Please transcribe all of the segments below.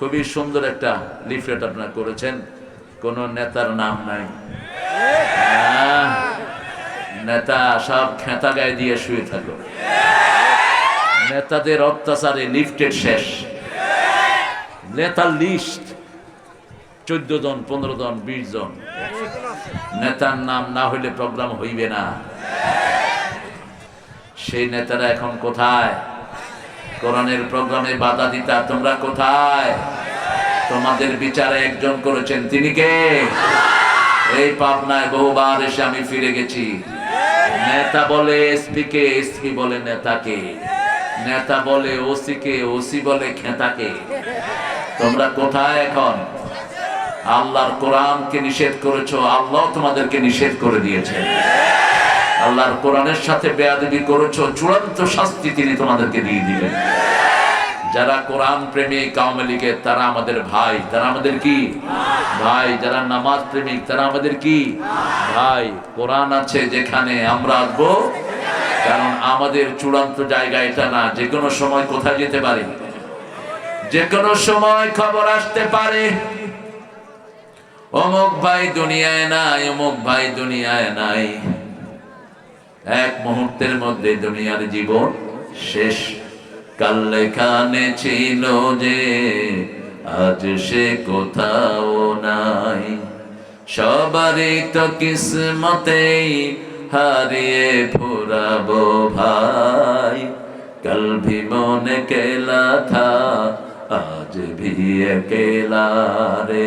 খুবই সুন্দর একটা লিফলেট আপনারা করেছেন, কোন নেতার নাম নাই। নেতা সব খেতা গায়ে দিয়ে শুয়ে থাকো। নেতাদের অত্যাচারে লিফটেড শেষ। নেতার লিস্ট 14 জন, 15 জন, 20 জন। নেতার নাম না হইলে প্রোগ্রাম হইবে না। সেই নেতারা এখন কোথায়? কোরআনের প্রোগ্রামে বাধা দিতা তোমরা কোথায়? তোমাদের বিচারে একজন করেছেন, তিনি কে? এই পাবনায় বহুবার এসে আমি ফিরে গেছি। নেতা বলে এসপি কে, এসপি বলে নেতাকে, নেতা বলে ওসি কে, ওসি বলে খেতাকে। তোমরা কোথায় এখন? আল্লাহর কোরআনকে নিষেধ করেছো, আল্লাহ তোমাদেরকে নিষেধ করে দিয়েছেন। আল্লাহর কোরআনের সাথে বেয়াদবি করেছো, চূড়ান্ত শাস্তি তিনি তোমাদেরকে দিয়ে দিবেন। যারা কোরআন প্রেমিক আওয়ামী লীগের, তারা আমাদের ভাই, তারা আমাদের কি ভাই। যারা নামাজ প্রেমিক, তারা আমাদের কি ভাই। কোরআন আছে যেখানে, আমরা আসবো, কারণ আমাদের চূড়ান্ত জায়গা এটা না। যে কোনো সময় কোথায় যেতে পারে, যে কোনো সময় খবর আসতে পারে অমুক ভাই দুনিয়ায় নাই, অমুক ভাই দুনিয়ায় নাই। এক মুহূর্তের মধ্যে দুনিয়ার জীবন শেষ। কাল লেখানে ছিল যে আজ সে কোথাও নাই। সবারই তো কিসমতেই হারিয়ে ফুরাবো ভাই। कल भी मन अकेला था, आज भी अकेला रे।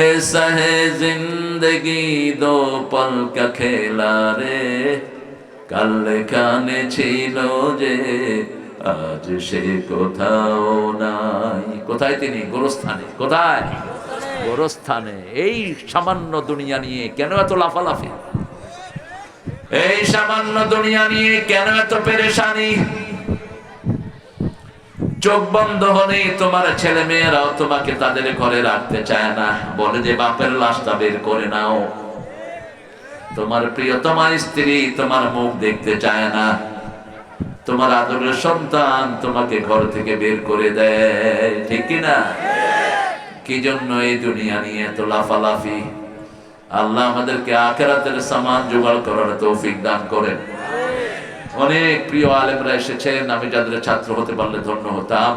ऐसा है जिंदगी दो पल का खेला रे। कल खाने छिलो जे আজ সে কোথাও নাই। কোথায় তিনি? গোরস্থানে। কোথায়? গোরস্থানে। এই সামান্য দুনিয়া নিয়ে কেন এত লাফালাফি? এই সামান্য দুনিয়া নিয়ে কেন এত পেরেশানি? চোখ বন্ধ হলে তোমার ছেলে মেয়েরাও তোমাকে তাদের ঘরে রাখতে চায় না, বলে যে বাপের লাশটা বের করে নাও। তোমার প্রিয়তমা স্ত্রী তোমার মুখ দেখতে চায় না, তোমার আদরের সন্তান তোমাকে ঘর থেকে বের করে দেয়, ঠিক কিনা? কি জন্য এই দুনিয়া নিয়ে এত লাফালাফি? আল্লাহ আমাদেরকে আখিরাতের সামান জোগাড় করার তৌফিক দান করেন। অনেক প্রিয় আলেমরা এসেছেন, আমি যাদের ছাত্র হতে পারলে ধন্য হতাম।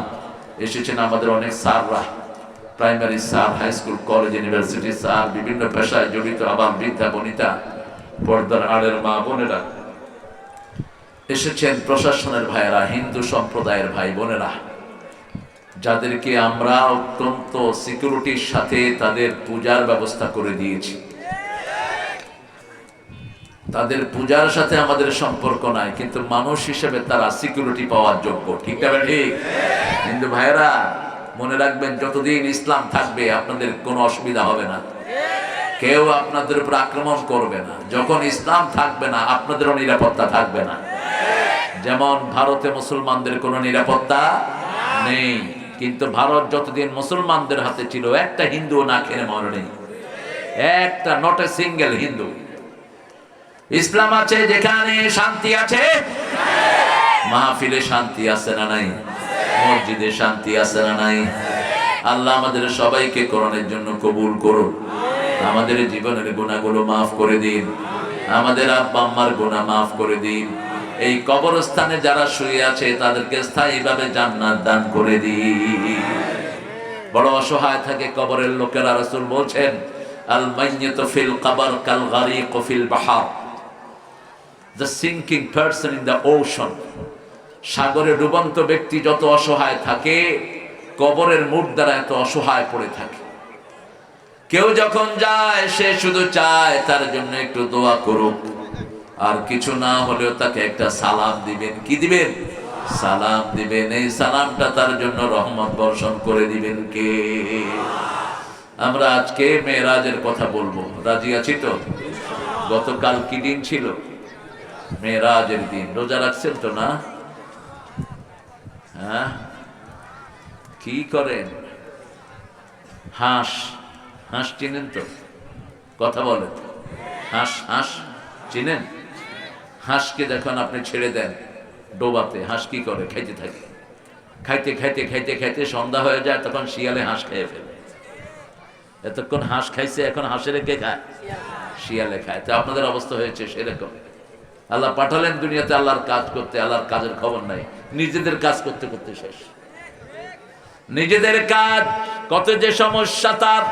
এসেছেন আমাদের অনেক স্যাররা, primary sir, high school, college, university sir, বিভিন্ন পেশায় জড়িত আবার বৃদ্ধা বনিতা, পর্দার আড়ের মা বোনেরা এসেছেন, প্রশাসনের ভাইয়েরা, হিন্দু সম্প্রদায়ের ভাই বোনেরা, যাদেরকে আমরা অত্যন্ত সিকিউরিটির সাথে তাদের পূজার ব্যবস্থা করে দিয়েছি। তাদের পূজার সাথে আমাদের সম্পর্ক নাই, কিন্তু মানুষ হিসেবে তারা সিকিউরিটি পাওয়ার যোগ্য, ঠিক না? ঠিক। হিন্দু ভাইয়েরা মনে রাখবেন, যতদিন ইসলাম থাকবে আপনাদের কোনো অসুবিধা হবে না, কেউ আপনাদের উপর আক্রমণ করবে না। যখন ইসলাম থাকবে না, আপনাদেরও নিরাপত্তা থাকবে না। যেমন ভারতে মুসলমানদের কোনো নিরাপত্তা নেই, কিন্তু ভারত যতদিন মুসলমানদের হাতে ছিল, একটা হিন্দু না খেয়ে মরেনি, একটা, নট এ সিঙ্গেল হিন্দু। ইসলাম আছে যেখানে শান্তি আছে, মাহফিলে শান্তি আছে না নাই? মসজিদে শান্তি আছে না নাই? আল্লাহ আমাদের সবাইকে কোরআনের জন্য কবুল করুন। আমাদের জীবনের গুনাহগুলো মাফ করে দিন, আমাদের আব্বা আম্মার গুনাহ মাফ করে দিন। এই কবরস্থানে যারা শুয়ে আছে তাদেরকে স্থায়ীভাবে জান্নাত দান করে দিন। বড় অসহায় থাকে কবরের লোকেরা। রাসূল বলছেন, আল মাইয়িতু ফিল কবর কাল গারিক feel বাহর। The sinking person in the ocean. সাগরে ডুবন্ত ব্যক্তি যত অসহায় থাকে, কবরের মুর্দারা এত অসহায় পড়ে থাকে। কেউ যখন যায়, সে শুধু চায় তার জন্য একটু দোয়া করুক, আর কিছু না হলেও তাকে একটা সালাম দিবেন। কি দিবেন? সালাম দিবেন। এই সালামটা তার জন্য রহমত বর্ষণ করে দিবেন কে? আমরা আজকে মেরাজের কথা বলবো, রাজি আছি তো? গতকাল কি দিন ছিল? মেরাজের দিন। রোজা রাখছেন তো না? হ্যাঁ, কি করেন? হাঁস, হাঁস চিনেন তো? কথা বলেন। হাঁস, হাঁস চিনেন? হাঁসকে যখন আপনি ছেড়ে দেন ডোবাতে, হাঁস কি করে? খাইতে থাকে। খাইতে খাইতে খাইতে খাইতে সন্ধ্যা হয়ে যায়, তখন শিয়ালে হাঁস খেয়ে ফেলে। এতক্ষণ হাঁস খাইছে, এখন হাঁসের কে খায়? শিয়ালে খায়। তো আপনাদের অবস্থা হয়েছে সেরকম। আল্লাহ পাঠালেন দুনিয়াতে আল্লাহর কাজ করতে, আল্লাহর কাজের খবর নাই, নিজেদের কাজ করতে করতে শেষ। নিজেদের কাজ, কত যে সমস্যা তার,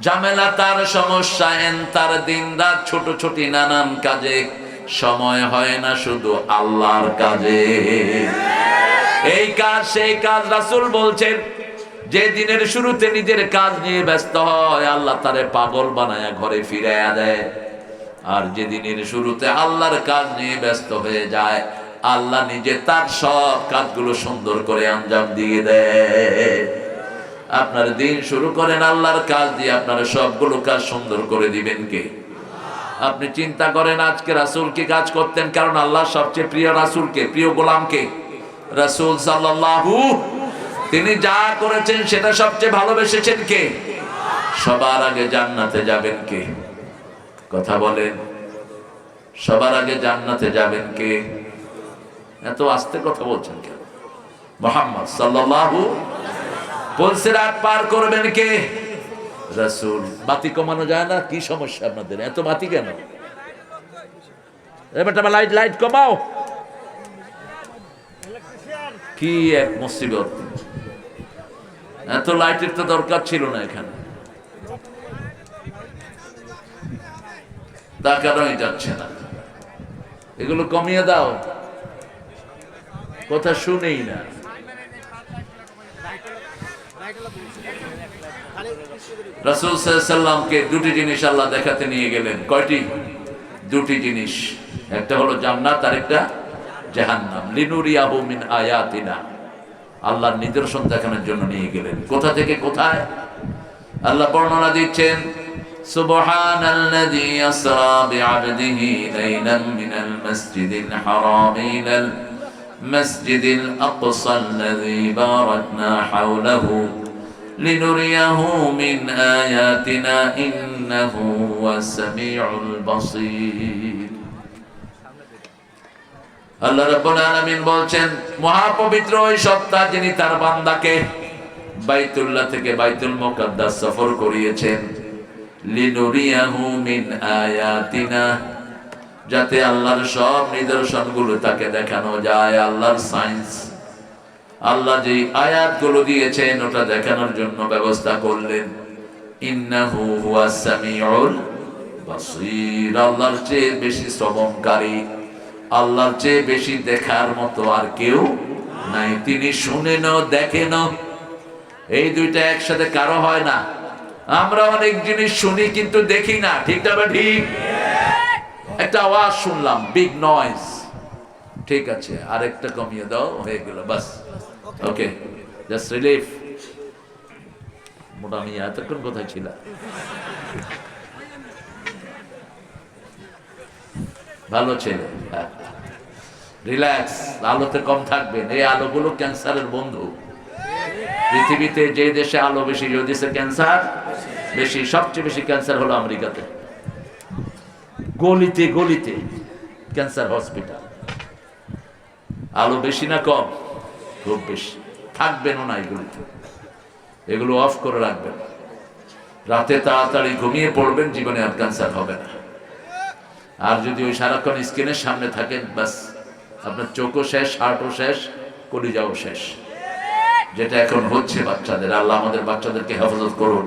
ঝামেলা তার, সমস্যা এন তার, দিন রাত ছোট ছোট নানান কাজে সময় হয় না শুধু আল্লাহর কাজে। এই কাজ সেই কাজ। রাসূল বলছেন, যে দিনের শুরুতে নিজের কাজ নিয়ে ব্যস্ত হয়, আল্লাহ তারে পাগল বানায়া ঘরে ফিরাইয়া দেয়। আর যে দিনের শুরুতে আল্লাহর কাজ নিয়ে ব্যস্ত হয়ে যায়, আল্লাহ নিজে তার সব কাজগুলো সুন্দর করে আঞ্জাম দিয়ে দেয়। আপনার দিন শুরু করেন আল্লাহর কাজ দিয়ে, আপনার সবগুলো কাজ সুন্দর করে দিবেন কে? আপনি চিন্তা করেন, আজকে রাসূল কি কাজ করতেন? কারণ আল্লাহ সবচেয়ে প্রিয় রাসূলকে, প্রিয় গোলামকে, রাসূল সাল্লাল্লাহু, তিনি যা করেছেন সেটা সবচেয়ে ভালোবেসেছেন কে? সবার আগে জান্নাতে যাবেন কে? কথা বলেন, সবার আগে জান্নাতে যাবেন কে? এত আস্তে কথা বলছেন কেন? মুহাম্মদ সাল্লাল্লাহু। পুলসিরাত পার করবেন কে? রাসূল। বাতি কমানো যায় না? কি সমস্যা আপনাদের, এত বাতি কেন? এবার লাইট লাইট কমাও। কি এক মুসিবত, এত লাইটের তো দরকার ছিল না এখানে। তাকানোই যাচ্ছে না, এগুলো কমিয়ে দাও, কথা শুনেই না। রাসূল সাল্লাল্লাহু আলাইহি ওয়াসাল্লামকে দুটি জিনিস আল্লাহ দেখাতে নিয়ে গেলেন। কয়টি? দুটি জিনিস। একটা হলো জান্নাত, আর একটা জাহান্নাম। লিনুরিয়াহু মিন আয়াতিনা, আল্লাহর নিদর্শন দেখানোর জন্য নিয়ে গেলেন। কোথা থেকে কোথায়? আল্লাহ বর্ণনা দিচ্ছেন, সুবহানাল্লাযী আসরা বিআবদিহি লাইলাম মিনাল মাসজিদিল হারাম ইলাল মাসজিদিল আকসাল্লাযী বারাকনা হাওলাহু লিনুরিয়াহু মিন আয়াতিনা ইন্নাহু হুয়াস সামিউল বাসীর। আল্লাহ রাব্বুল আলামিন বলছেন, মহাপবিত্র ওই সত্তা যিনি তার বান্দাকে বাইতুল্লাহ থেকে বাইতুল মুকাদ্দাস সফর করিয়েছেন, লিনুরিয়াহু মিন আয়াতিনা, যাতে আল্লাহর সব নিদর্শনগুলো তাকে দেখানো যায়। আল্লাহর সায়েন্স, আল্লাহ যে আয়াতগুলো দিয়েছেন ওটা দেখানোর জন্য ব্যবস্থা করলেন। ইন্নাহু হুয়াস সামিউল বাসীর, আল্লাহর চেয়ে বেশি শ্রবণকারী, আল্লাহর চেয়ে বেশি দেখার মতো আর কেউ নাই। তিনি শুনেনও দেখেনও, এই দুইটা একসাথে কারো হয় না। আমরা অনেক জিনিস শুনি কিন্তু দেখি না, ঠিক না? ঠিক। একটা আওয়াজ শুনলাম, বিগ নয়েজ, ঠিক আছে, আরেকটা কমিয়ে দাও, হয়ে গেল, বাস, ওকে, জাস্ট রিলিফ। মোটা মিয়া এতক্ষণ কোথায় ছিল? ভালো ছেলে, রিল্যাক্স, আলোতে কম থাকবেন। এই আলোগুলো ক্যান্সারের বন্ধু। পৃথিবীতে যে দেশে আলো বেশি, ওই দেশে ক্যান্সার বেশি। সবচেয়ে বেশি ক্যান্সার হলো আমেরিকাতে, গলিতে গলিতে ক্যান্সার হসপিটাল। আলো বেশি না কম? খুব বেশি। থাকবেনও না এগুলিতে, এগুলো অফ করে রাখবেন। রাতে তাড়াতাড়ি ঘুমিয়ে পড়বেন, জীবনে আর ক্যান্সার হবে না। আর যদি ওই সারাক্ষণ স্ক্রিনের সামনে থাকেন, বাস, আপনার চোখও শেষ, হার্টও শেষ, কলিজাও শেষ। যেটা এখন হচ্ছে বাচ্চাদের। আল্লাহ আমাদের বাচ্চাদেরকে হেফাজত করুন।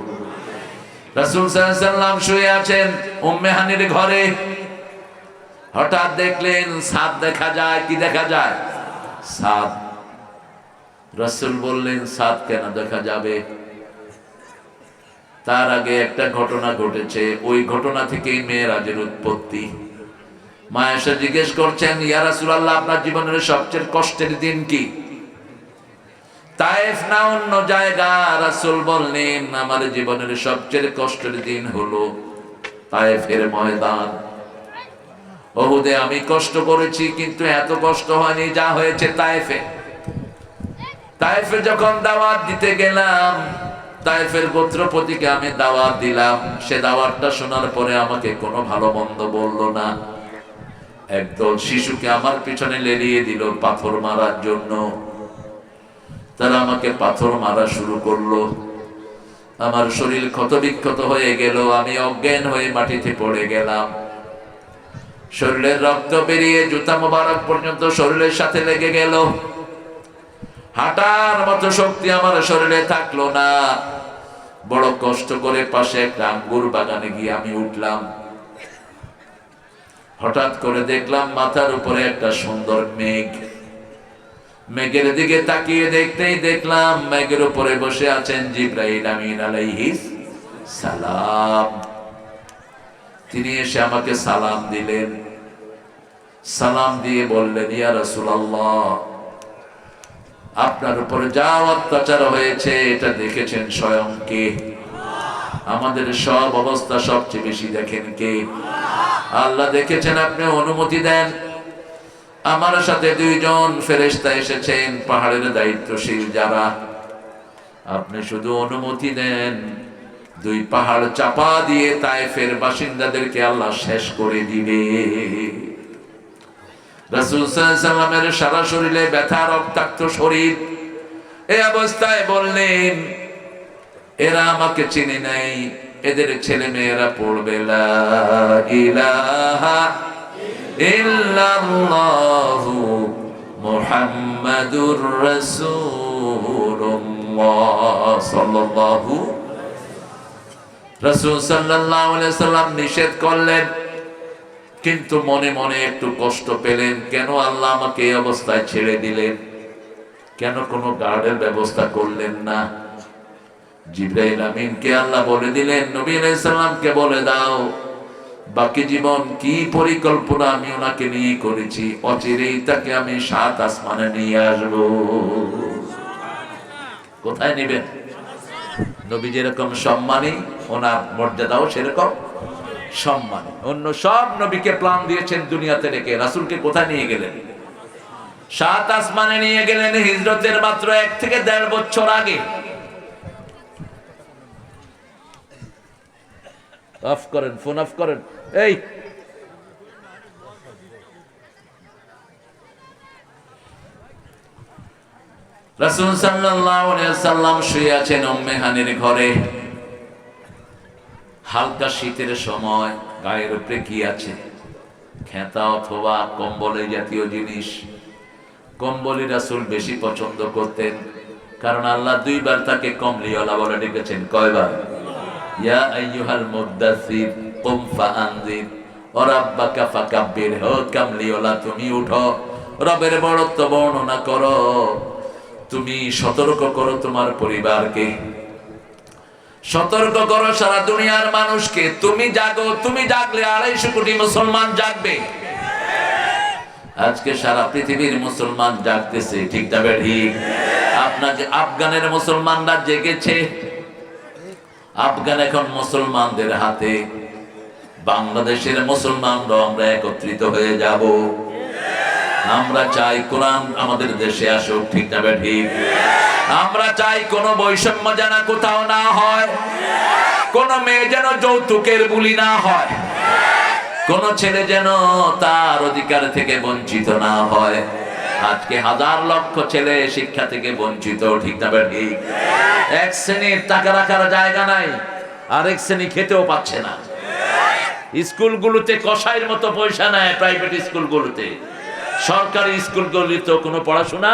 রাসূল সাল্লাল্লাহু আলাইহি ওয়াসাল্লাম শুয়ে আছেন উম্মে হানির ঘরে। হঠাৎ দেখলেন ছাদ দেখা যায়। কি দেখা যায়? ছাদ। রাসূল বললেন, ছাদ কেন দেখা যাবে? তার আগে একটা ঘটনা ঘটেছে, ওই ঘটনা থেকেই মেরাজের উৎপত্তি। মা আয়েশা জিজ্ঞেস করছেন, ইয়া রাসূলুল্লাহ, আপনার জীবনের সবচেয়ে কষ্টের দিন কি? তায়েফ না অন্য জায়গা? রাসূল বললেন, আমার জীবনের সবচেয়ে কষ্টের দিন হলো তায়েফের ময়দান। উহুদে আমি কষ্ট করেছি, কিন্তু এত কষ্ট হয়নি যা হয়েছে তায়েফে। তায়েফে যখন দাওয়াত দিতে গেলাম, তায়েফের গোত্রপতিকে আমি দাওয়াত দিলাম। সে দাওয়াতটা শোনার পরে আমাকে কোনো ভালো মন্দ বললো না। একদল শিশুকে আমার পিছনে লেলিয়ে দিল পাথর মারার জন্য। তারা আমাকে পাথর মারা শুরু করলো। আমার শরীর ক্ষতবিক্ষত হয়ে গেল, আমি অজ্ঞান হয়ে মাটিতে পড়ে গেলাম। শরীরের রক্ত বেরিয়ে জুতা মোবারক পর্যন্ত শরীরের সাথে লেগে গেল। হাঁটার মতো শক্তি আমার শরীরে থাকলো না। বড় কষ্ট করে পাশে একটা আঙ্গুর বাগানে গিয়ে আমি উঠলাম। হঠাৎ করে দেখলাম মাথার উপরে একটা সুন্দর মেঘ। মেঘের দিকে তাকিয়ে দেখতেই দেখলাম মেঘের উপরে বসে আছেন জিবরাইল আমিন আলাইহিস সালাম। তিনি এসে আমাকে সালাম দিলেন। সালাম দিয়ে বললেন, ইয়া রাসূলুল্লাহ, আপনার উপরে যা অত্যাচার হয়েছে এটা দেখেছেন স্বয়ং কে? আমাদের সব অবস্থা সবচেয়ে বেশি দেখেন কে? আল্লাহ দেখেছেন। আপনি অনুমতি দেন, আমার সাথে দুইজন ফেরেশতা এসেছেন, পাহাড়ের দায়িত্বশীল যারা। আপনি শুধু অনুমতি দেন, দুই পাহাড় চাপা দিয়ে তায়েফের বাসিন্দাদেরকে আল্লাহ শেষ করে দিবে। রাসূল সাল্লাল্লাহু আলাইহি ওয়াসাল্লামের সারা শরীরে ব্যথা, রক্তাক্ত শরীর। এই অবস্থায় বললেন, এরা আমাকে চিনে নাই, এদের ছেলে মেয়েরা পড়বে লা ইলাহা ইল্লাল্লাহু মুহাম্মাদুর রাসূলুল্লাহ সাল্লাল্লাহু। রাসূল সাল্লাল্লাহু আলাইহি ওয়াসাল্লাম নিষেধ করলেন, কিন্তু মনে মনে একটু কষ্ট পেলেন। কেন আল্লাহ আমাকে এই অবস্থায় ছেড়ে দিলেন? কেন কোনো গার্ডের ব্যবস্থা করলেন না? জিবরাইল আমিনকে আল্লাহ বলে দিলেন, নবী আলাইহিস সালামকে বলে দাও, বাকি জীবন কি পরিকল্পনা আমি ওনাকে নিয়ে করেছি, অচিরেই তাকে আমি ৭ আসমানে নিয়ে আসবো। কোথায় নেবেন? নবী যেরকম সম্মানী, ওনার মর্যাদাও সেরকম সম্মানী। অন্য সব নবীকে প্ল্যান দিয়েছেন দুনিয়াতে রেখে, রাসূলকে কোথায় নিয়ে গেলেন? ৭ আসমানে নিয়ে গেলেন, হিজরতের মাত্র ১ থেকে ১.৫ বছর আগে। অফ করেন, ফোন অফ করেন। এই রাসূল সাল্লাল্লাহু আলাইহি ওয়াসাল্লাম শুয়ে আছেন উম্মে হানির ঘরে। হালকা শীতের সময়, গায়ের উপরে কি আছে? খেতা অথবা কম্বল জাতীয় জিনিস। কম্বলই রাসূল বেশি পছন্দ করতেন, কারণ আল্লাহ ২ বার তাকে কমলিওয়ালা বলে ডেকেছেন। কয়বার? ইয়া আইয়ুহাল মুদ্দাসসির কুম ফাআনজির ওয়া রাব্বাকা ফাকাব্বির। ও কামলিওয়ালা, তুমি উঠো, রবের বড়ত্ব বর্ণনা করো, তুমি সতর্ক করো তোমার পরিবারকে, সতর্ক করো সারা দুনিয়ার মানুষকে। তুমি জাগো, তুমি জাগলে ২৫০ কোটি মুসলমান জাগবে। আজকে সারা পৃথিবীর মুসলমান জাগতেছে, ঠিক না ঠিক? আপনার আফগানের মুসলমানরা জেগেছে। আফগান এখন মুসলমানদের হাতে। বাংলাদেশের মুসলমানরা আমরা একত্রিত হয়ে যাব। আমরা চাই কোরআন আমাদের দেশে আসুক, ঠিক না ঠিক? আমরা চাই কোনো বৈষম্য যেন কোথাও না হয়, কোন মেয়ে যেন যৌতুকের বুলি না হয়, কোন ছেলে যেন তার অধিকার থেকে বঞ্চিত না হয়। আজকে হাজার লক্ষ ছেলে শিক্ষা থেকে বঞ্চিত, ঠিক না ঠিক? এক শ্রেণীর টাকা রাখার জায়গা নাই, আরেক শ্রেণী খেতেও পাচ্ছে না। স্কুলগুলোতে কসাইয়ের মতো পয়সা নেয়, প্রাইভেট স্কুলগুলোতে। সরকারি স্কুলগুলিতে কোনো পড়াশোনা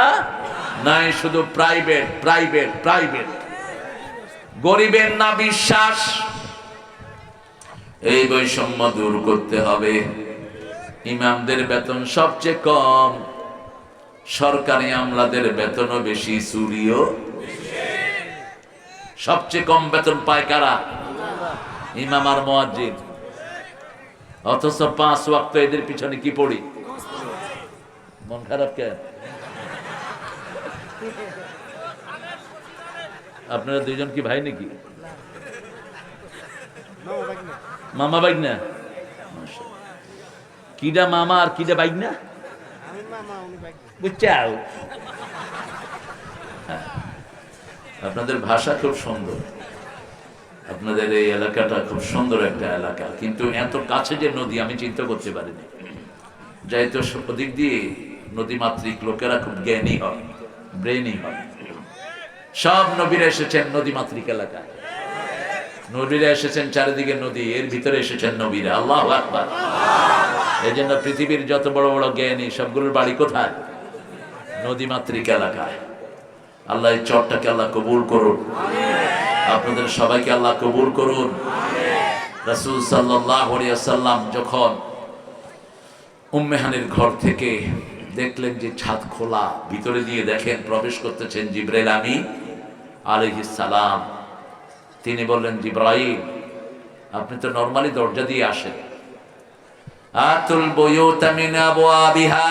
নাই, শুধু প্রাইভেট প্রাইভেট প্রাইভেট। গরিবের না বিশ্বাস। এই বৈষম্য দূর করতে হবে। ইমামদের বেতন সবচেয়ে কম, সরকারি আমলাদের বেতনও বেশি, চুরিও। সবচেয়ে কম বেতন পায় কারা? ইমাম আর মুয়াজ্জিন। অথচ ৫ ওয়াক্ত এদের পিছনে কি পড়ি? মন খারাপ কেন? আপনারা দুইজন কি ভাই নাকি? মামা বাইগনা? কিডা মামা আর কিডা বাইগনা? বুঝছাও? আপনাদের ভাষা খুব সুন্দর, আপনাদের এই এলাকাটা খুব সুন্দর একটা এলাকা, কিন্তু এত কাছে যে নদী আমি চিন্তা করতে পারিনি। যাই তো ওদিক দিয়ে নদীমাতৃক লোকেরা খুব জ্ঞানী হয়, ব্রেনি হয়। সব নবীরা এসেছেন নদীমাতৃক এলাকায়, নবীরা এসেছেন চারিদিকে নদী, এর ভিতরে এসেছেন নবীরা। আল্লাহু আকবার। এই জন্য পৃথিবীর যত বড় বড় জ্ঞানী সবগুলোর বাড়ি কোথায়? নদীমাতৃক এলাকায়। আল্লাহ এই চরটাকে আল্লাহ কবুল করুন, আপনাদের সবাইকে আল্লাহ কবুল করুন। রাসূল সাল্লাল্লাহু আলাইহি ওয়াসাল্লাম যখন উম্মে হানির ঘর থেকে দেখলেন যে ছাদ খোলা, ভিতরে দিয়ে দেখেন প্রবেশ করতেছেন জিবরাইল আমিন আলাইহিস সালাম। তিনি বললেন, জিবরাইল আপনি তো নরমালি দরজা দিয়ে আসেন, আতুল বুয়ুতা মিন আবওয়াবিহা,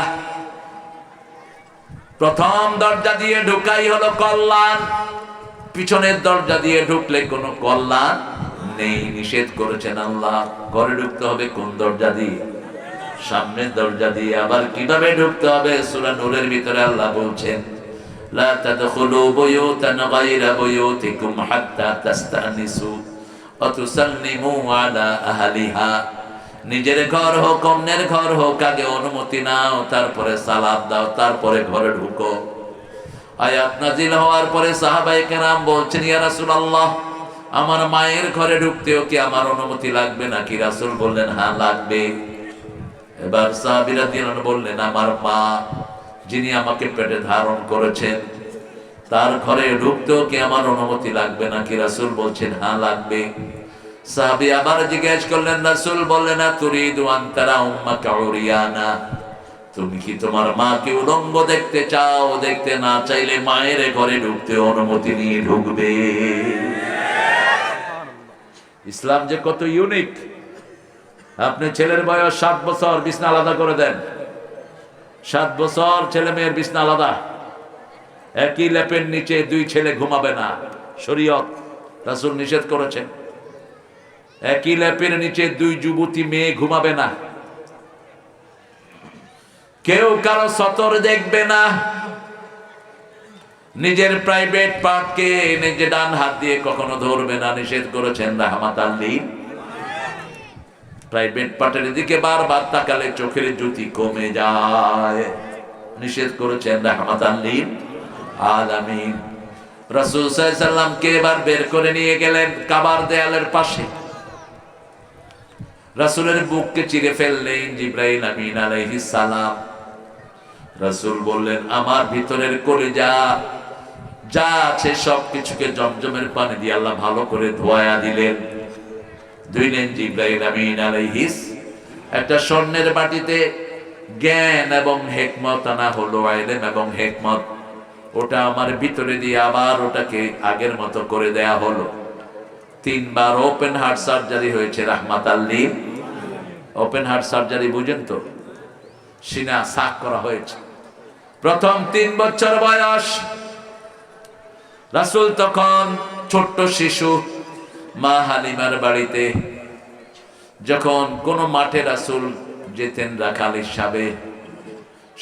প্রথম দরজা দিয়ে ঢুকাই হলো কল্যাণ, পিছনের দরজা দিয়ে ঢুকলে কোনো কল্যাণ নেই। নিষেধ করেছেন আল্লাহ, ঘরে ঢুকতে হবে কোন দরজা দিয়ে? সামনের দরজা দিয়ে। আবার কিভাবে ঢুকতে হবে? সূরা নূরের ভিতরে আল্লাহ বলছেন, লা তাদখুলু বুয়ুতান গায়রা বুয়ুতিকুম হাত্তা তাস্তানিসু ওয়া তুসাল্লিমু আলা আহলিহা। নিজের ঘর হোক অন্যের ঘর হোক, আগে অনুমতি নাও, তারপরে সালাত দাও, তারপরে ঘরে ঢুকো। আয়াত নাজিল হওয়ার পরে সাহাবায়ে কেরাম বলছেন, ইয়া রাসূলুল্লাহ আমার মায়ের ঘরে ঢুকতেও কি আমার অনুমতি লাগবে নাকি? রাসূল বললেন, হ্যাঁ লাগবে। এবার সাহাবীরা বললেন, আমার মা যিনি আমাকে পেটে ধারণ করেছেন তার ঘরে ঢুকতেও কি আমার অনুমতি লাগবে নাকি? রাসূল বলছেন, হ্যাঁ লাগবে। সাহাবী আবার জিজ্ঞেস করলেন, রাসূল বললেন, তুরিদু আন তারা উম্মাকা উরিয়ানা, তুমি কি তোমার মাকে উলঙ্গ দেখতে চাও? দেখতে না চাইলে মায়ের ঘরে ঢুকতে অনুমতি নিয়ে ঢুকবে। ইসলাম যে কত ইউনিক। আপনি ছেলের বয়স 7 বছর, বিছনা আলাদা করে দেন। 7 বছর ছেলে মেয়ের বিছনা আলাদা, একই লেপের নিচে 2 ছেলে ঘুমাবে না, শরীয়ত রাসূল নিষেধ করেছেন। একই লেপের নিচে 2 যুবতী মেয়ে ঘুমাবে না, কেউ কারো সতর দেখবে না, নিজের প্রাইভেট পার্টকে নিজে ডান হাত দিয়ে কখনো ধরবে না, নিষেধ করেছেন রাহমাতাল লিল। প্রাইভেট পার্টের দিকে বারবার তাকালে চোখের জ্যোতি কমে যায়, নিষেধ করেছেন রাহমাতাল লিল আলামিন। রাসূল সাল্লাল্লাহু আলাইহি সাল্লামকে এবার বের করে নিয়ে গেলেন কাবার দেয়ালের পাশে। রাসূলের বুককে চিরে ফেললেন জিবরাইল আমিন আলাইহিস সালাম। রাসূল বললেন, আমার ভিতরের কলিজা যা আছে সবকিছুকে জমজমের পানি দিয়ে আল্লাহ ভালো করে ধোয়া দিলেন। ধুইলেন জিবরাইল আমিন আলাইহিস। একটা স্বর্ণের বাটিতে জ্ঞান এবং হিকমত আনা হলো, ইলম এবং হিকমত। ওটা আমার ভিতরে দিয়ে আবার ওটাকে আগের মতো করে দেয়া হলো। 3 বার ওপেন হার্ট সার্জারি হয়েছে রাহমাতাল লিল। ওপেন হার্ট সার্জারি বুঝেন তো? সিনা সাক করা হয়েছে। প্রথম 3 বছর বয়স, রাসূল তখন ছোট্ট শিশু, মা হালিমার বাড়িতে। যখন কোন মাঠে রাসূল যেতেন রাখাল হিসাবে,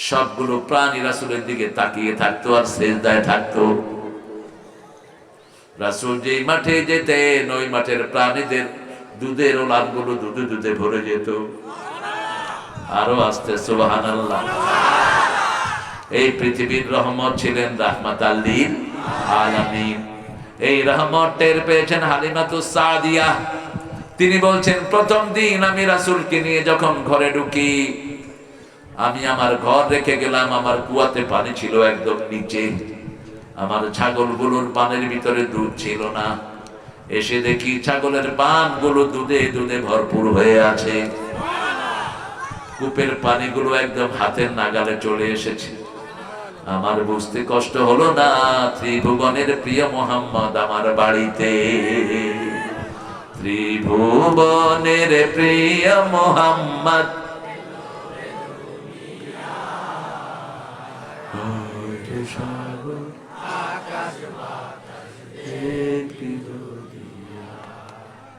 সবগুলো প্রাণী রাসূলের দিকে তাকিয়ে থাকতো আর সিজদায় থাকতো। রাসূল যেই মাঠে যেতেন ওই মাঠের প্রাণীদের দুধের ওলানগুলো দুধে দুধে ভরে যেত। আরো আস্তে সুবহানাল্লাহ। এই পৃথিবীর রহমত ছিলেন রাহমাতাল লিল আলামিন। এই রহমত টের পেয়েছেন হালিমাতুস সাদিয়া। তিনি বলছেন, প্রথম দিন আমি রাসূলকে নিয়ে যখন ঘরে ঢুকি, আমি আমার ঘর রেখে গেলাম, আমার কুয়াতে পানি ছিল একদম নিচে, আমার ছাগলগুলোর পানের ভিতরে দুধ ছিল না। এসে দেখি ছাগলের পানগুলো দুধে দুধে ভরপুর হয়ে আছে, কূপের পানিগুলো একদম হাতের নাগালে চলে এসেছে। আমার বুঝতে কষ্ট হলো না, ত্রিভুবনের প্রিয় মুহাম্মদ আমার বাড়িতে। ত্রিভুবনের প্রিয় মুহাম্মদ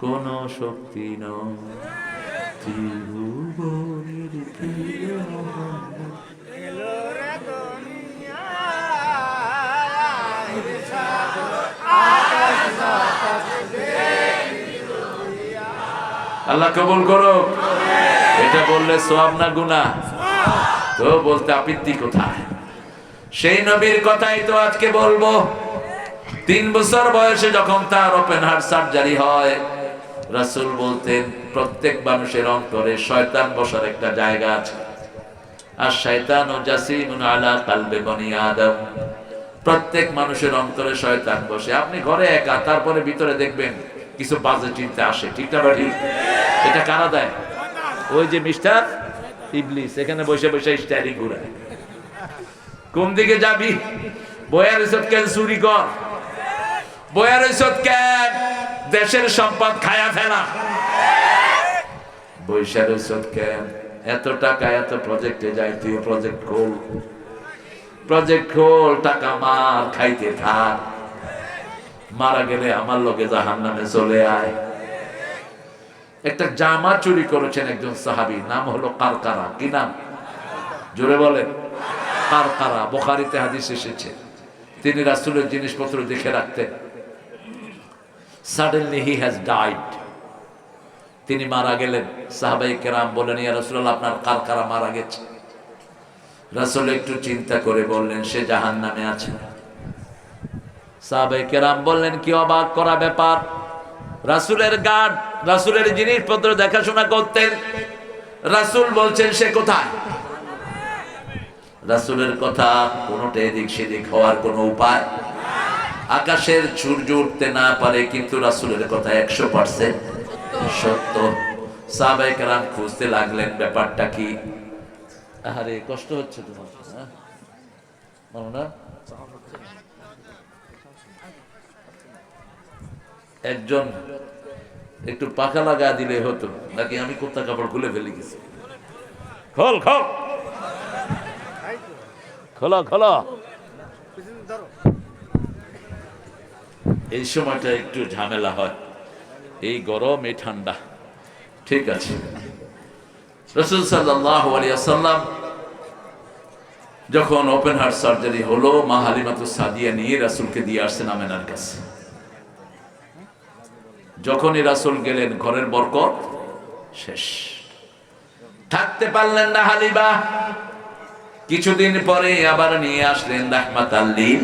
কোন শক্তি নয়, ত্রিভুবনের প্রিয় মুহাম্মদ। আল্লাহ কবুল করো। এটা বললে সওয়াব না গুনাহ? তো বলতে আপত্তি কোথায়? সেই নবীর কথাই তো আজকে বলবো। 3 বছর বয়সে যখন তার ওপেন হার্ট সার্জারি হয়, রাসূল বলতেন প্রত্যেক মানুষের অন্তরে শয়তান বসার একটা জায়গা আছে। আর শয়তানু জাসিমুন আলা কলবি বনি আদম, প্রত্যেক মানুষের অন্তরে শয়তান বসে। আপনি ঘরে একা, তারপরে ভিতরে দেখবেন কিছু বাজে চিন্তা আসে, ঠিক না ভাই? এটা কারা দেয়? ওই যে মিস্টার ইবলিস এখানে বসে বসে স্টাইরিং ঘুরায়। কোন দিকে যাবি? বয়ার ইসত কেন চুরি কর, বয়ার ইসত কেন দেশের সম্পদ খায়া ফেলা, বৈশার ইসত কেন এত টাকা এত প্রজেক্টে যাই, তুই প্রজেক্ট খোল, প্রজেক্ট খোল, টাকা মার, খাইতে থাক, মারা গেলে আমার লোকে জাহান্নামে চলে আয়। একটা জামা চুরি করেছেন একজন সাহাবী, নাম হলো কারকারা। কি নাম? জোরে বলেন। কারকারা, বুখারীতে হাদিস এসেছে। তিনি রাসূলের জিনিসপত্র দেখে রাখতেন। সাডেনলি হি হ্যাজ ডাইড, তিনি মারা গেলেন। সাহাবায়ে কেরাম বলেন, ইয়া রাসূলুল্লাহ, আপনার কারকারা মারা গেছে। রাসূল একটু চিন্তা করে বললেন, সে জাহান্নামে আছে। সাহাবায়ে কেরাম বললেন, কি অবাক করা ব্যাপার, রাসূলের গার্ড, রাসূলের জিনিসপত্র দেখাশোনা করতেন, রাসূল বলছেন সে কোথায়? রাসূলের কথা কোনোটা এদিক সেদিক হওয়ার কোনো উপায়? আকাশের সূর্য উঠতে না পারে, কিন্তু রাসূলের কথা 100% সত্য। সাহাবায়ে কেরাম খুঁজতে লাগলেন ব্যাপারটা কি। আরে কষ্ট হচ্ছে তোমার, বলো না? একজন একটু পাখা লাগা দিলে হতো নাকি? আমি কুত্তা কাপড় খুলে ফেলে গেছি। খোল খোল, খোলা খোলা। এই সময়টা একটু ঝামেলা হয়, এই গরম এই ঠান্ডা। ঠিক আছে, রাসূল সাল্লাল্লাহু আলাইহি ওয়াসাল্লাম যখন ওপেন হার্ট সার্জারি হলো, মা হালিমাতুস সাদিয়া নিয়ে রাসূলকে দিয়ে আসছেন আমেনার কাছে। যখনই রাসূল গেলেন, ঘরের বরকত শেষ, থাকতে পারলেন না হালিমা। কিছুদিন পরে আবার নিয়ে আসলেন রাহমাতাল লিল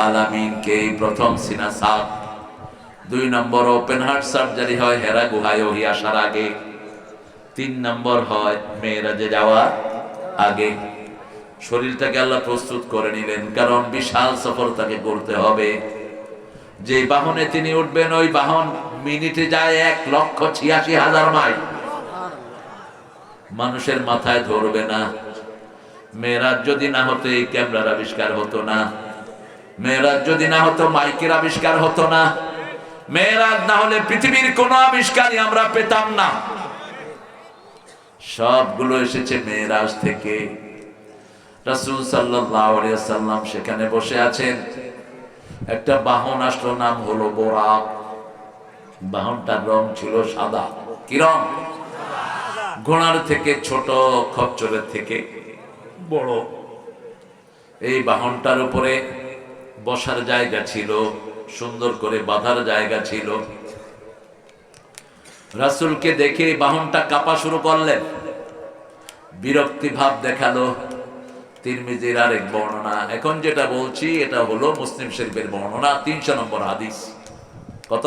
আলামিনকে। প্রথম সিনা সাদ, 2 নম্বর ওপেন হার্ট সার্জারি হয় হেরা গুহায় ওহি আসার আগে, 3 নম্বর হয় মেরাজে যাওয়ার আগে। শরীরটাকে আল্লাহ প্রস্তুত করে নিলেন, কারণ বিশাল সফর তাকে করতে হবে। যে বাহনে তিনি উঠবেন, ওই বাহন মিনিটে যায় 1,86,000 মাইল। মানুষের মাথায় ধরবে না। মেরাজ যদি না হতো এই ক্যামেরার আবিষ্কার হতো না, মেরাজ যদি না হতো মাইকের আবিষ্কার হতো না, মেরাজ না হলে পৃথিবীর কোনো আবিষ্কারই আমরা পেতাম না। সবগুলো এসেছে মেরাজ থেকে। রাসূল সাল্লাল্লাহু আলাইহি ওয়াসাল্লাম সেখানে বসে আছেন। একটা বাহন আসলো, নাম হলো বোরাক। বাহনটার রং ছিল সাদা। কি রং? ঘোড়ার থেকে ছোট, খচ্চরের থেকে বড়। এই বাহনটার উপরে বসার জায়গা ছিল, সুন্দর করে বাঁধার জায়গা ছিল। রাসূলকে দেখে বাহনটা কাঁপা শুরু করলেন, বিরক্তি ভাব দেখালো। তিরমিজির আরেক বর্ণনা, এখন যেটা বলছি এটা হলো মুসলিম শরীফের বর্ণনা, 300 নম্বর হাদিস। কত?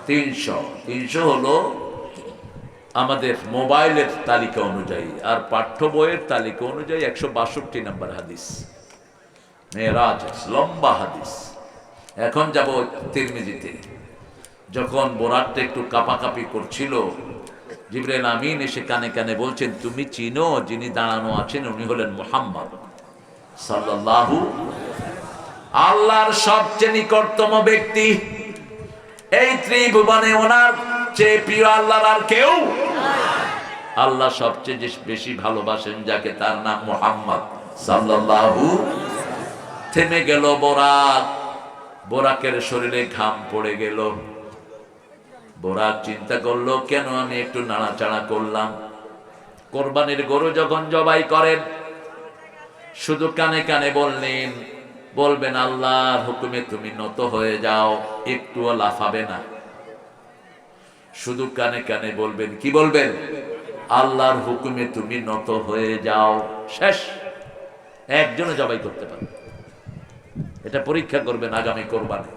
300 হলো আমাদের মোবাইলের তালিকা অনুযায়ী, আর পাঠ্য বইয়ের তালিকা অনুযায়ী 162 নম্বর হাদিস। মেরাজ লম্বা হাদিস। এখন যাব তিরমিজিতে। যখন বোরাকটা একটু কাঁপাকাঁপি করছিল, জিবরাইল আমিন এসে কানে কানে বলছেন, তুমি চিনো যিনি দাঁড়ানো আছেন, উনি হলেন মুহাম্মদ সাল্লাল্লাহু, আল্লাহর সবচেয়ে নিকটতম ব্যক্তি। এই ত্রিভুবনে ওনার চেয়ে প্রিয় আল্লাহর আর কেউ। আল্লাহ সবচেয়ে বেশি ভালোবাসেন যাকে, তার নাম মুহাম্মদ সাল্লাল্লাহু। থেমে গেল বোরাক, বোরাকের শরীরে ঘাম পড়ে গেল। বোরাক চিন্তা করলো, কেন আমি একটু নাড়াচাড়া করলাম? কোরবানির গরু যখন জবাই করেন, শুধু কানে কানে বলবেন আল্লাহর হুকুমে তুমি নত হয়ে যাও, একটুও লাফাবে না। শুধু কানে কানে বলবেন, কি বলবেন? আল্লাহর হুকুমে তুমি নত হয়ে যাও, শেষ। একজনে জবাই করতে পারে। এটা পরীক্ষা করবেন আগামী কোরবানি।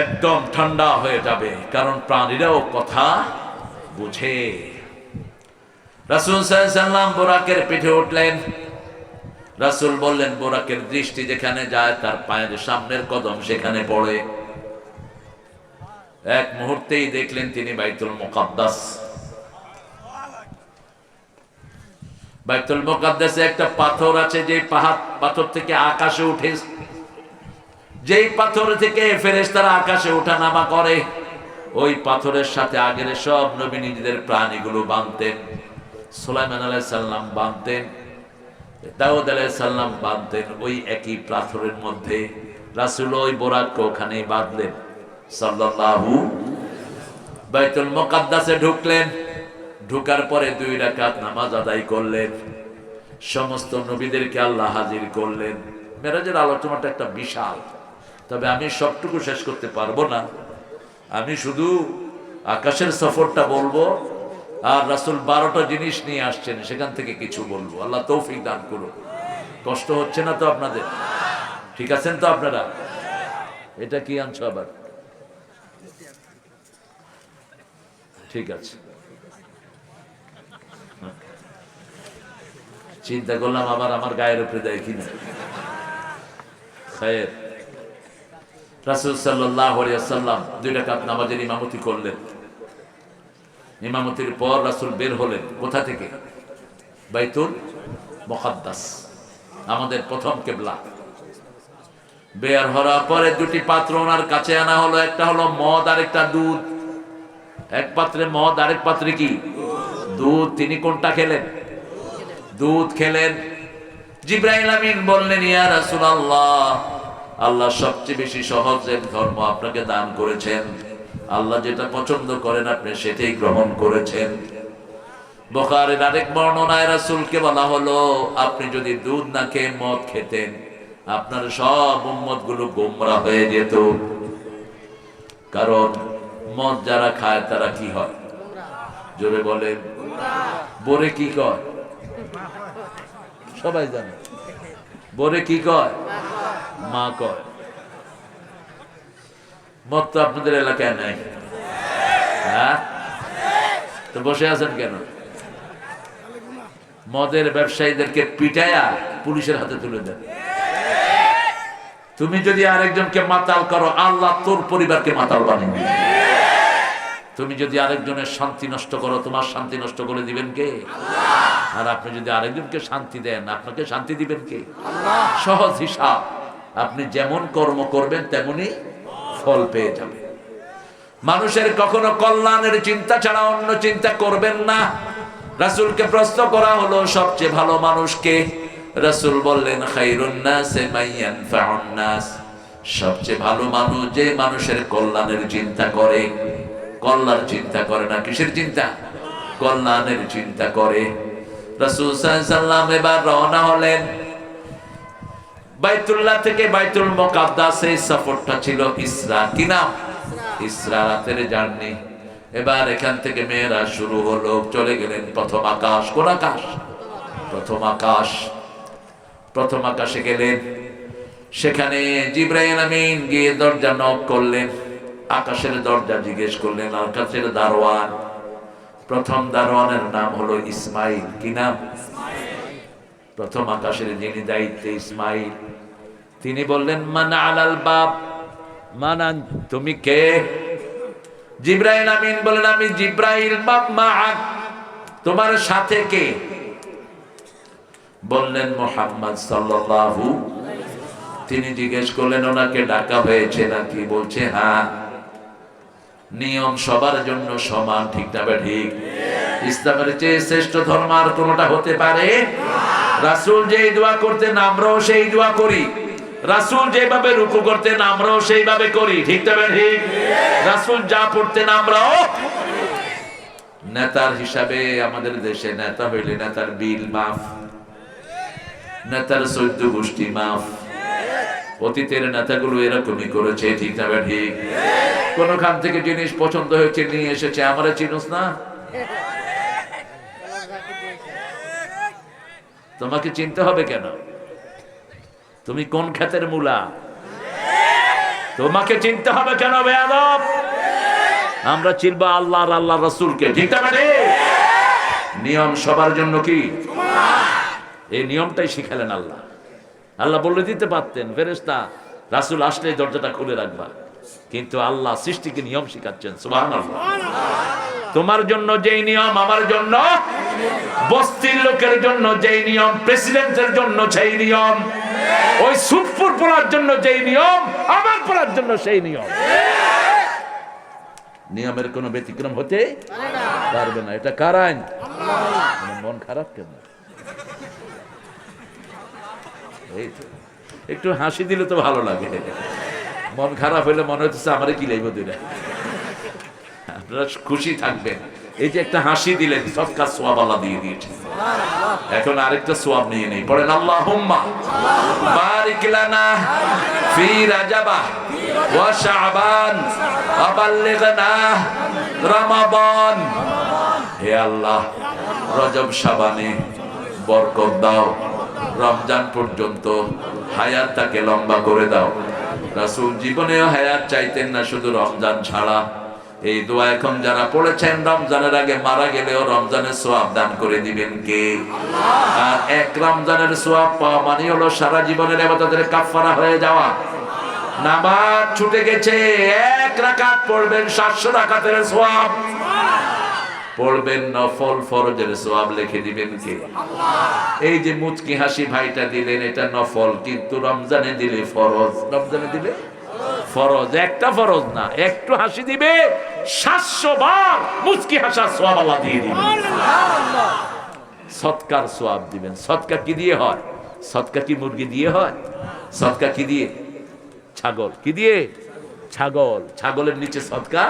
একদম ঠান্ডা হয়ে যাবে, কারণ প্রাণীরাও কথা বুঝে। রাসূল সাল্লাল্লাহু আলাইহি ওয়াসাল্লাম বোরাকের পিঠে উঠলেন। রাসূল বললেন, বোরাকের দৃষ্টি যেখানে যায় তার পায়ের সামনের কদম সেখানে পড়ে। এক মুহূর্তেই দেখলেন তিনি বাইতুল মুকাদ্দাস। বাইতুল মুকাদ্দাসে একটা পাথর আছে, যে পাথর থেকে আকাশে উঠে, যেই পাথর থেকে ফেরেশতারা আকাশে ওঠানামা করে, ওই পাথরের সাথে আগের সব নবী নিজেদের প্রাণীগুলো বাঁধতেন। সুলাইমান আলাইহিস সালাম বাঁধতেন, দাউদ আলাইহিস সালাম বাঁধতেন ওই একই পাথরের মধ্যে। রাসূল ওই বোরাককে ওখানেই বাঁধলেন সাল্লাল্লাহু। বাইতুল মুকাদ্দাসে ঢুকলেন, ঢোকার পরে 2 রাকাত নামাজ আদায় করলেন। সমস্ত নবীদেরকে আল্লাহ হাজির করলেন। মেরাজের আলোচনাটা একটা বিশাল, তবে আমি সবটুকু শেষ করতে পারবো না। আমি শুধু আকাশের সফরটা বলবো, আর রাসূল 12টা জিনিস নিয়ে আসছেন, সেখান থেকে কিছু বলবো। আল্লাহ তৌফিক দান করুন। কষ্ট হচ্ছে না তো আপনাদের? ঠিক আছেন তো আপনারা? এটা কি আনছো আবার? ঠিক আছে, চিন্তা করলাম আবার আমার গায়ের উপরে দেয় কিনা। খায়ের। রাসূল সাল্লাল্লাহু আলাইহি ওয়াসাল্লাম 2 রাকাত নামাজের ইমামতি করলেন। ইমামতির পর রাসূল বের হলেন। কোথা থেকে? বাইতুল মুকাদ্দাস, আমাদের প্রথম কিবলা। বের হওয়ার পরে 2টি পাত্র ওনার কাছে আনা হলো। একটা হলো মদ আর একটা দুধ। এক পাত্রে মদ, আরেক পাত্রে কি? দুধ। তিনি কোনটা খেলেন? দুধ খেলেন। জিবরাইল আমিন বললেন, ইয়া রাসূলুল্লাহ, আল্লাহ সবচেয়ে বেশি সহজের ধর্ম আপনাকে দান করেছেন। আল্লাহ যেটা পছন্দ করেন আপনি সেটাই গ্রহণ করেছেন। বুখারীর আরেক বর্ণনায় রাসূলকে বলা হলো, আপনি যদি দুধ না খেয়ে মদ খেতেন, আপনার সব উম্মত গুলো গোমরা হয়ে যেত। কারণ মদ যারা খায় তারা কি হয়? জোরে বলেন। বোরে কি কয়? সবাই জানে। বোরে কি কয়? মা কয়। মদ তো আপনাদের এলাকায় নাই, হ্যাঁ? তো বসে আছেন কেন? মদের ব্যবসায়ীদেরকে পিটায়া পুলিশের হাতে তুলে দেন। তুমি যদি আরেকজনকে মাতাল করো, আল্লাহ তোর পরিবারকে মাতাল বানিয়ে দিবে। তুমি যদি আরেকজনের শান্তি নষ্ট করো, তোমার শান্তি নষ্ট করে দিবেন কে? আর আপনি যদি আরেকজনকে শান্তি দেন, আপনাকে শান্তি দিবেন কে? সহজ হিসাব, আপনি যেমন কর্ম করবেন তেমনই ফল পেয়ে যাবেন। মানুষের কখনো কল্যাণের চিন্তা ছাড়া অন্য চিন্তা করবেন না। রাসূলকে প্রশ্ন করা হলো, সবচেয়ে ভালো মানুষ কে? রাসূল বললেন, খায়রুন নাস মান ইয়ানফাউন নাস। সবচেয়ে ভালো মানুষ যে মানুষের কল্যাণের চিন্তা করে। কল্যাণ চিন্তা করে না, কিসের চিন্তা? কল্যাণের চিন্তা করে। রাসূল সাল্লাল্লাহু আলাইহি ওয়াসাল্লাম এবার রওনা হলেন। বাইতুল্লাহ থেকে বাইতুল মুকাদ্দাসে সফরটা ছিল ইসরা। কি নাম? ইসরা, রাতের জার্নি। এবার এখান থেকে মেয়েরাজ শুরু হলো। চলে গেলেন প্রথম আকাশ। কোন আকাশ? প্রথম আকাশ। প্রথম আকাশে গেলেন, সেখানে জিবরাইল আমিন গিয়ে দরজা নক করলেন। আকাশের দরজা জিজ্ঞেস করলেন, আকাশের দারোয়ান। প্রথম দারোয়ানের নাম হলো ইসমাইল। কি নাম? প্রথম আকাশের যিনি দায়িত্বে, ইসমাইল। তিনি বললেন, মান আলাল বাব, মানান, তুমি কে? জিবরাইল আমিন বলেন, আমি জিবরাইল। মাআক, তোমার সাথে কে? বললেন, মুহাম্মদ সাল্লাল্লাহু। তিনি জিজ্ঞেস করলেন, ওনাকে ডাকা হয়েছে নাকি? বলছে হ্যাঁ। নিয়ম সবার জন্য সমান, ঠিক না ঠিক? ইসলামের চেয়ে শ্রেষ্ঠ ধর্ম আর কোনটা হতে পারে? রাসূল যেই দোয়া করতেন আমরাও সেই দোয়া করি। রাসূল যেভাবে রুকু করতেন আমরাও সেইভাবে করি, ঠিক না ঠিক? রাসূল যা পড়তেন আমরাও। নেতার হিসাবে আমাদের দেশে নেতা হইলে নেতার বিল মাফ, নেতার 14 গোষ্ঠী মাফ। অতীতের নেতাগুলো এরকমই করেছে, ঠিক না ঠিক? কোনখান থেকে জিনিস পছন্দ হয়েছে নিয়ে এসেছে, আমরা চিনুস না? তোমাকে চিনতে হবে কেন? তুমি কোন ক্ষেতের মূলা? তোমাকে চিনতে হবে কেন বেয়াদব? আমরা চিনবো আল্লাহ আর আল্লাহ রাসূলকে, ঠিক না? নিয়ম সবার জন্য কি? এই নিয়মটাই শিখালেন আল্লাহ। আল্লাহ বলে দিতে পারতেন ফেরেশতা রাসূল আসলে দরজাটা খুলে রাখবা, কিন্তু আল্লাহ সৃষ্টিকে নিয়ম শিখাচ্ছেন। সুবহানাল্লাহ। তোমার জন্য যেই নিয়ম, আমার জন্য, বস্তির লোকের জন্য যেই নিয়ম, প্রেসিডেন্টের জন্য সেই নিয়ম, ওই সুটপুর পড়ার জন্য যেই নিয়ম, আমার পড়ার জন্য সেই নিয়ম। নিয়মের কোনো ব্যতিক্রম হতে পারবে না। এটা কার আইন? মন খারাপ কেন? এই তো একটু হাসি দিলে তো ভালো লাগে। মন খারাপ হলে মনে হচ্ছে আমারে কি লাইব দিলে। আপনারা খুশি থাকবেন, এই যে একটা হাসি দিলেন, সদকা সওয়াব আল্লাহ দিয়ে দিয়েছেন। এখন আরেকটা সওয়াব নিয়ে নেই, পড়েন আল্লাহুম্মা বারিক লানা ফি রাজাবা ওয়া শাবান ওয়া বাল্লিগনা রমাদান। হে আল্লাহ, রজব শাবানে বরকত দাও, রমজান পর্যন্ত হায়াতটাকে লম্বা করে দাও। রাসূল জীবনেও হায়াত চাইতেন না, শুধু রমজান ছাড়া। এই দোয়া এখন যারা পড়েছেন, রমজানের আগে মারা গেলেও রমজানের সওয়াব দান করে দিবেন কে? আর এক রমজানের সওয়াব পাওয়া মানে হলো সারা জীবনের ইবাদতের কাফারা হয়ে যাওয়া। নামাজ ছুটে গেছে, এক রাকাত পড়বেন 700 রাকাতের সওয়াব। পড়বেন নফল, ফরজের সওয়াব লিখে দিবেন কে? এই যে মুচকি হাসি ভাইটা দিলেন, এটা নফল, কিন্তু রমজানে দিলে ফরজ। রমজানে দিলে ফরজ, একটা ফরজ না, একটু হাসি দিবে 700 বার মুচকি হাসার সওয়াব আল্লাহ দিয়ে দিবেন। সদকার সওয়াব দিবেন। সদকা কি দিয়ে হয়? সদকা কি মুরগি দিয়ে হয়? সদকা কি দিয়ে? ছাগল। কি দিয়ে? ছাগল। ছাগলের নিচে সদকা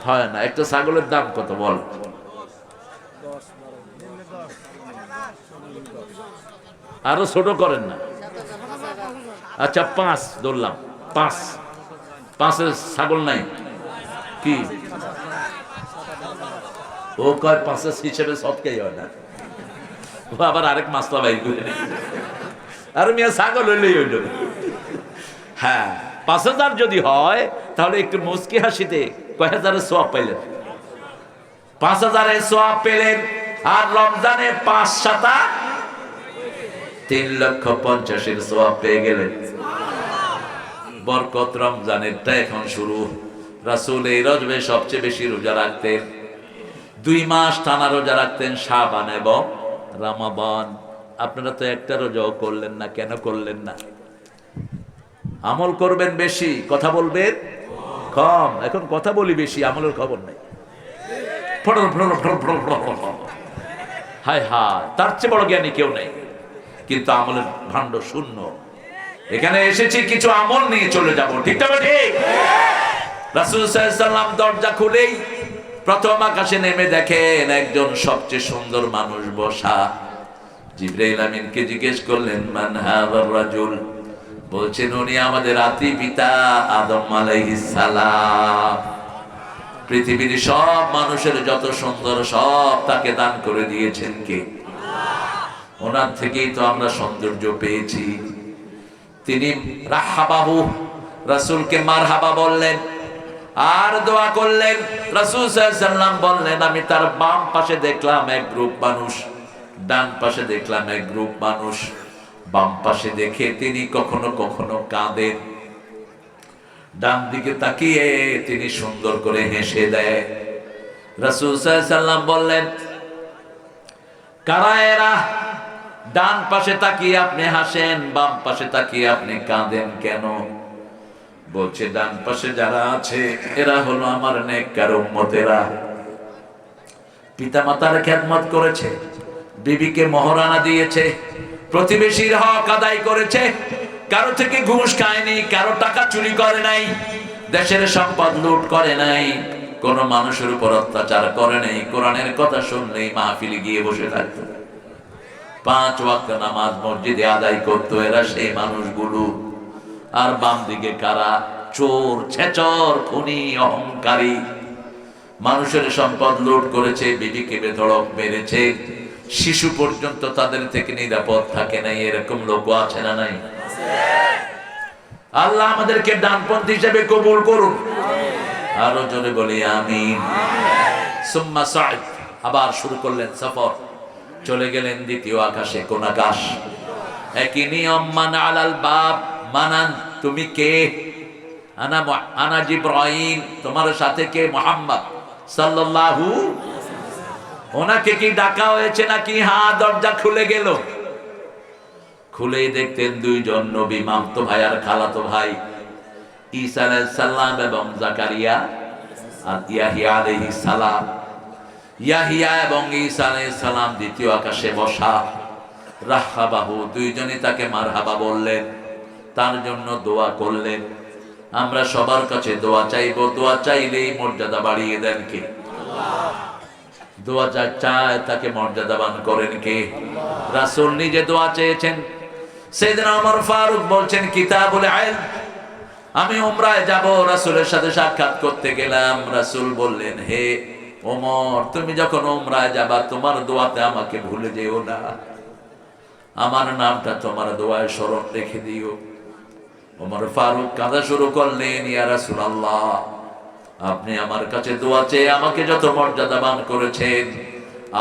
হয় না। একটা ছাগলের দাম কত বল? আরো ছোট করেন না। আচ্ছা 5 ধরলাম, 5 ছাগল নাই কি? ও কয় 5 হিসেবে সদকাই হয় না। ও আবার আরেক মাসলা বাইর করে নেই। আর মিয়া ছাগল হইলেই হইল। হ্যাঁ, 5000 যদি হয় তাহলে একটু মুচকি হাসিতে কয় হাজারের সওয়াব পাইলেন? 5000-এর সওয়াব পেলেন। আর রমজানে 5 সাতা 3,50,000-এর সওয়াব পেয়ে গেলেন। বরকত রমজানেরটা এখন শুরু। রাসূল এই রজবে সবচেয়ে বেশি রোজা রাখতেন। 2 মাস টানা রোজা রাখতেন, শাবান এবং রমাদান। আপনারা তো একটা রোজাও করলেন না, কেন করলেন না? আমল করবেন বেশি, কথা বলবেন কম। এখন কথা বলি বেশি, আমলের খবর নাই। হায় হায়, তার চেয়ে বড় জ্ঞানী কেউ নেই, কিন্তু আমলের ভাণ্ড শূন্য। এখানে এসেছি কিছু আমল নিয়ে চলে যাব, ঠিক না? ঠিক। রাসূল সাল্লাল্লাহু আলাইহি ওয়াসাল্লাম দরজা খুলেই প্রথম আকাশে নেমে দেখেন একজন সবচেয়ে সুন্দর মানুষ বসা। জিবরাইল আমিনকে জিজ্ঞেস করলেন, মান হাযার রাজুল? বলছেন উনি আমাদের আদি পিতা আদম আলাইহিস সালাম। পৃথিবীর সব মানুষের যত সুন্দর, সব তাকে দান করে দিয়েছেন কে? ওনার থেকেই তো আমরা সৌন্দর্য পেয়েছি। তিনি রাহাবাহু, রাসূলকে মারহাবা বললেন আর দোয়া করলেন। রাসূল সাল্লাল্লাহু আলাইহি ওয়াসাল্লাম বললেন, আমি তার বাম পাশে দেখলাম এক গ্রুপ মানুষ, ডান পাশে দেখলাম এক গ্রুপ মানুষ। বাম পাশে দেখে তিনি কখনো কখনো কাঁদেন, ডান দিকে তাকিয়ে তিনি সুন্দর করে হেসে দেয়। রাসূল সাল্লাল্লাহু আলাইহি ওয়াসাল্লাম বললেন, কারা এরা? ডান পাশে তাকিয়ে আপনি হাসেন, বাম পাশে তাকিয়ে আপনি কাঁদেন কেন? বলছে, ডান পাশে যারা আছে এরা হলো আমার নেককার উম্মতেরা। পিতামাতার খেদমত করেছে, বিবিকে মহরানা দিয়েছে, প্রতিবেশীর হক আদায় করেছে, কারো থেকে ঘুষ খায়নি, কারো টাকা চুরি করে নাই, দেশের সম্পদ লুট করে নাই, কোন মানুষের উপর অত্যাচার করে নাই। কোরআনের কথা শুনলেই মাহফিলে গিয়ে বসে থাকতো, 5 ওয়াক্ত নামাজ মসজিদে আদায় করতো। এরা সেই মানুষগুলো। আর বাম দিকে কারা? চোর, ছেচর, খুনি, অহংকারী, মানুষের সম্পদ লুট করেছে, বিবিকে বেধড়ক মেরেছে, শিশু পর্যন্ত তাদের থেকে নিরাপদ থাকে নাই। এরকম লোক আছে না নাই? আল্লাহ আমাদেরকে ডানপন্থী হিসেবে কবুল করুন, আরো জোরে বলি আমিন। সুম্মা সাইদ, আবার শুরু করলেন সফর, চলে গেলেন দ্বিতীয় আকাশে। কোন আকাশ? একই নিয়ম, মান আলাল বাব, মানান তুমি কে? আনা জিবরাইল, তোমার সাথে কে? মুহাম্মদ সাল্লাল্লাহু। ওনাকে কি ডাকা হয়েছে নাকি? হ্যাঁ, দরজা খুলে গেল। খুলেই দেখতেন দুইজন নবী, মামতো ভাই আর খালাতো ভাই, ঈসা আলাইহিস সালাম এবং জাকারিয়া আর ইয়াহিয়া আলাইহিস সালাম। ইয়াহিয়া এবং ঈসা আলাইহিস সালাম দ্বিতীয় আকাশে বসা। রাহাবাহু, দুইজনই তাকে মারহাবা বললেন, তার জন্য দোয়া করলেন। আমরা সবার কাছে দোয়া চাইবো, দোয়া চাইলেই মর্যাদা বাড়িয়ে দেন কে? দোয়া চায় তাকে মর্যাদাবান করেন কে? রাসূল নিজে দোয়া চেয়েছেন। সাইয়েদনা ওমর ফারুক বলছেন, কিতাবুল ইলম, আমি উমরায় যাব, রাসূলের সাথে সাক্ষাৎ করতে গেলাম। রাসূল বললেন, হে ওমর, তুমি যখন উমরায় যাবা তোমার দোয়াতে আমাকে ভুলে যেও না, আমার নামটা তোমার দোয়ায় স্মরণ রেখে দিও। ওমর ফারুক কাঁদা শুরু করলেন, ইয়া রাসূলুল্লাহ, আপনি আমার কাছে দোয়া চেয়ে আমাকে যত মর্যাদাবান করেছেন,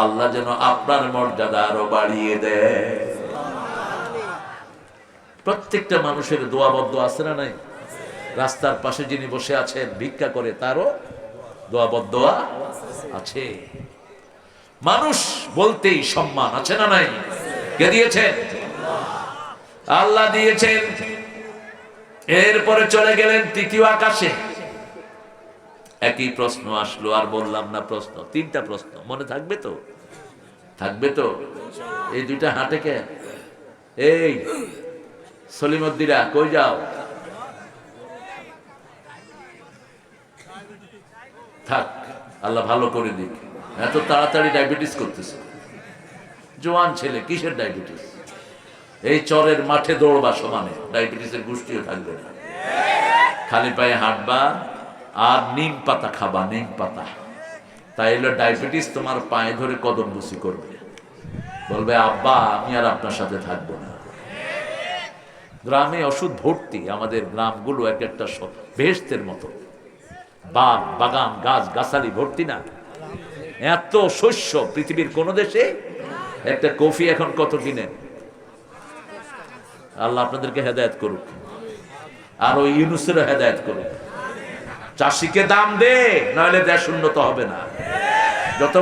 আল্লাহ যেন আপনার মর্যাদা আরো বাড়িয়ে দেয়। প্রত্যেকটা মানুষের দোয়াবদ্ধ আছে না নাই? রাস্তার পাশে যিনি বসে আছেন ভিক্ষা করে, তারও দোয়াবদ্ধ আছে। মানুষ বলতেই সম্মান আছে না নাই? কে দিয়েছেন? আল্লাহ দিয়েছেন। এরপরে চলে গেলেন তৃতীয় আকাশে। একই প্রশ্ন আসলো, আর বললাম না প্রশ্ন, তিনটা প্রশ্ন মনে থাকবে তো? থাকবে তো? এই দুইটা হাঁটে কে? এই সলিমুদ্দিরা কই যাও? থাক, আল্লাহ ভালো করে দিক। এত তাড়াতাড়ি ডায়াবেটিস করতেছে। জোয়ান ছেলে, কিসের ডায়াবেটিস? এই চরের মাঠে দৌড়বা সমানে, ডায়াবেটিসের গোষ্ঠীও থাকবে না। খালি পায়ে হাঁটবা আর নিম পাতা খাবা, নিম পাতা। তাই হলো ডায়াবেটিস তোমার পায়ে ধরে কদম বুসি করবে, বলবে আব্বা আমি আর আপনার সাথে থাকবো না। গ্রামে ওষুধ ভর্তি, আমাদের গ্রামগুলো এক একটা বেহেশতের মতো, বাগ বাগান গাছ গাছালি ভর্তি না? এত শস্য পৃথিবীর কোন দেশে। একটা কফি এখন কত কিনেন? আল্লাহ আপনাদেরকে হেদায়েত করুক, আর ওই ইউনূসেরও হেদায়েত করুক। চাষিকে দাম দে, নাহলে দেশ উন্নত হবে না। যত